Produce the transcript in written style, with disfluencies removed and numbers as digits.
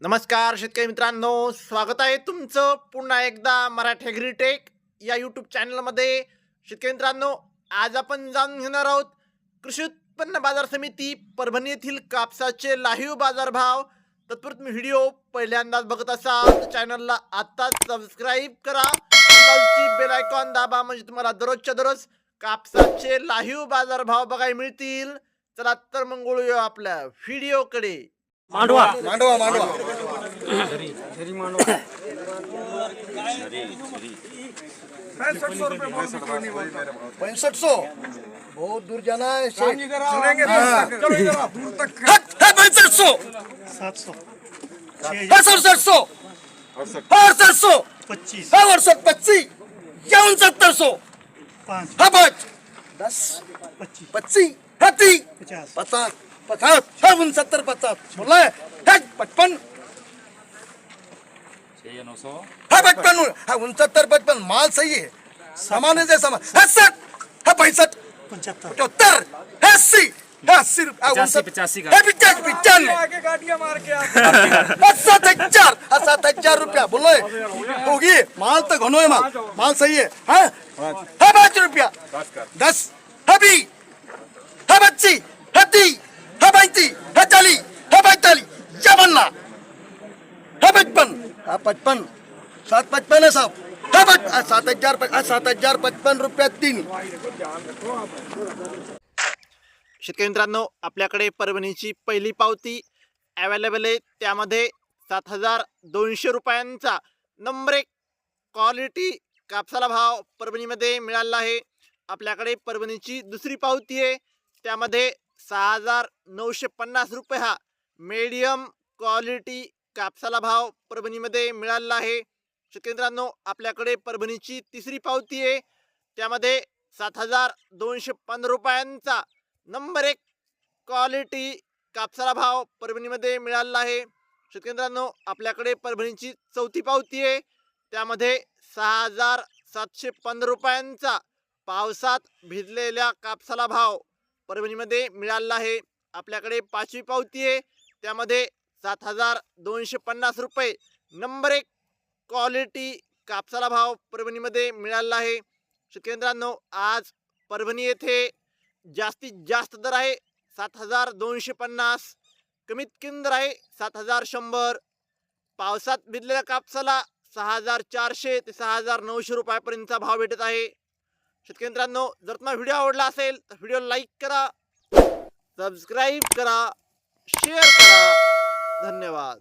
नमस्कार शेतकरी मित्रांनो, स्वागत आहे तुमचं पुन्हा एकदा मराठी ॲग्रीटेक या यूट्यूब चॅनलमध्ये. शेतकरी मित्रांनो, आज आपण जाणून घेणार आहोत कृषी उत्पन्न बाजार समिती परभणी येथील कापसाचे लाईव्ह बाजारभाव. तत्पूर्वी व्हिडिओ पहिल्यांदाच बघत असाल तर चॅनलला आत्ताच सबस्क्राईब करा, बेल आयकॉन दाबा, म्हणजे तुम्हाला दररोजच्या दररोज कापसाचे लाईव्ह बाजारभाव बघायला मिळतील. चला तर मग वळूया आपल्या व्हिडिओकडे. मांडवा मांडवा मांडवा पैंसठ सौ बहुत दूर जाना है पैंसठ सौ 700 सड़सठ सौ अड़सठ सौ 25 अड़सठ 25 69 सौ 5 हाँ 10 25 25 30 50 50 50 69 50 बोला है 55 हाँ 55 हाँ 69 55 माल सही है सामान है सामान 60 हाँ 65 75 75 80 80 रुपये 85 का 7,000 रुपया बोलो होगी माल तो घनो है माल सही है हाँ 5 रुपया 10 हाँ 20 हाँ 25 हाँ 30 हाँ 35 हाँ 40 हाँ 45 52 हाँ 55 हाँ 55 755 है साहब हाँ 7,055 रुपया 3. शेतकरी मित्रांनो, आपल्याकडे परभणीची पहिली पावती अवेलेबल आहे. त्यामध्ये 7,200 रुपयांचा नंबर 1 क्वालिटी कापसाला भाव परभणीमध्ये मिळाला आहे. आपल्याकडे परभणीची दुसरी पावती आहे. त्यामध्ये 6,950 रुपये हा मीडियम क्वालिटी कापसाला भाव परभणीमध्ये मिळाला आहे. शेतकरी मित्रांनो, आपल्याकडे परभणीची तिसरी पावती आहे. त्यामध्ये 7,215 रुपयांचा नंबर 1 क्वालिटी कापसाला भाव परभणीमध्ये मिळाला आहे. शेतकरी मित्रांनो, आपल्याकडे परभणीची चौथी पावती आहे. त्यामध्ये 6,715 रुपयांचा पावसात भिजलेल्या कापसाला भाव परभणीमध्ये मिळाला आहे. आपल्याकडे पाचवी पावती आहे. त्यामध्ये 7,250 रुपये नंबर 1 क्वालिटी कापसाला भाव परभणीमध्ये मिळाला आहे. शेतकरी मित्रांनो, आज परभणी येथे जास्तीत जास्त दर आहे 7,250, कमीत कमी दर आहे 7,100. पावसात भिजलेल्या कापसाला 6,400 ते 6,900 रुपयापर्यंतचा भाव भेटत आहे. शेतकरी मित्रांनो, जर तुम्हाला व्हिडिओ आवडला असेल तर व्हिडिओ लाईक करा, सबस्क्राईब करा, शेअर करा. धन्यवाद.